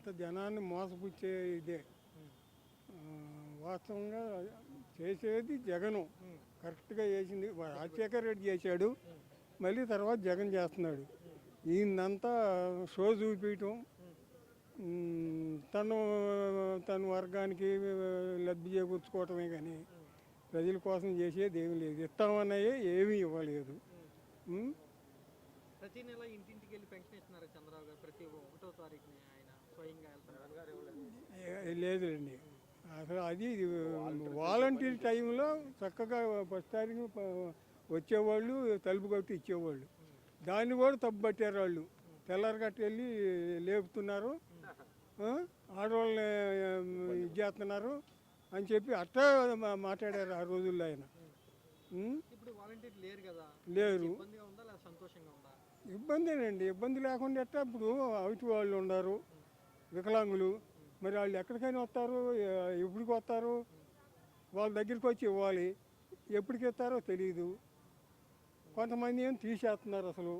ఇదంతా జనాన్ని మోసపుచ్చే ఇదే. ఆ, వాస్తవంగా చేసేది జగను కరెక్ట్గా చేసింది. రాజశేఖర్ రెడ్డి చేశాడు, మళ్ళీ తర్వాత జగన్ చేస్తున్నాడు. ఈయనంతా షో చూపించటం, తను తన వర్గానికి లబ్ధి చేకూర్చుకోవటమే కానీ ప్రజల కోసం చేసేది ఏమీ లేదు. ఇస్తామన్నయే ఏమీ ఇవ్వలేదు. ఉమ్, ప్రతి నెల ఇంటింటికి వెళ్ళి పెన్షన్ ఇస్తున్నారు చంద్రబాబు గారు. ప్రతి 1వ తారీఖుని ఆయన స్వయంగా వెళ్తున్నారు. లేదండి. అసలు అది వాలంటీర్ టైంలో చక్కగా ఫస్ట్ తారీఖు వచ్చేవాళ్ళు, తలుపు కట్టి ఇచ్చేవాళ్ళు. దాన్ని కూడా తప్పు పట్టారు వాళ్ళు. తెల్లారి కట్టి వెళ్ళి లేపుతున్నారు, ఆడవాళ్ళని ఇది చేస్తున్నారు అని చెప్పి అట్టా మాట్లాడారు ఆ రోజుల్లో ఆయన. ఇప్పుడు వాలంటీర్ లేరు కదా, లేరు. ఇబ్బందిగా ఉందా లేదా సంతోషంగా ఉందా? ఇబ్బందేనండి. ఇబ్బంది లేకుండా ఎట్టా ఇప్పుడు అవిటి వాళ్ళు ఉన్నారు, వికలాంగులు. మరి వాళ్ళు ఎక్కడికైనా వస్తారు, ఎప్పటికి వస్తారు? వాళ్ళ దగ్గరికి వచ్చి ఇవ్వాలి. ఎప్పటికి ఇస్తారో తెలియదు. కొంతమంది ఏం తీసేస్తున్నారు అసలు.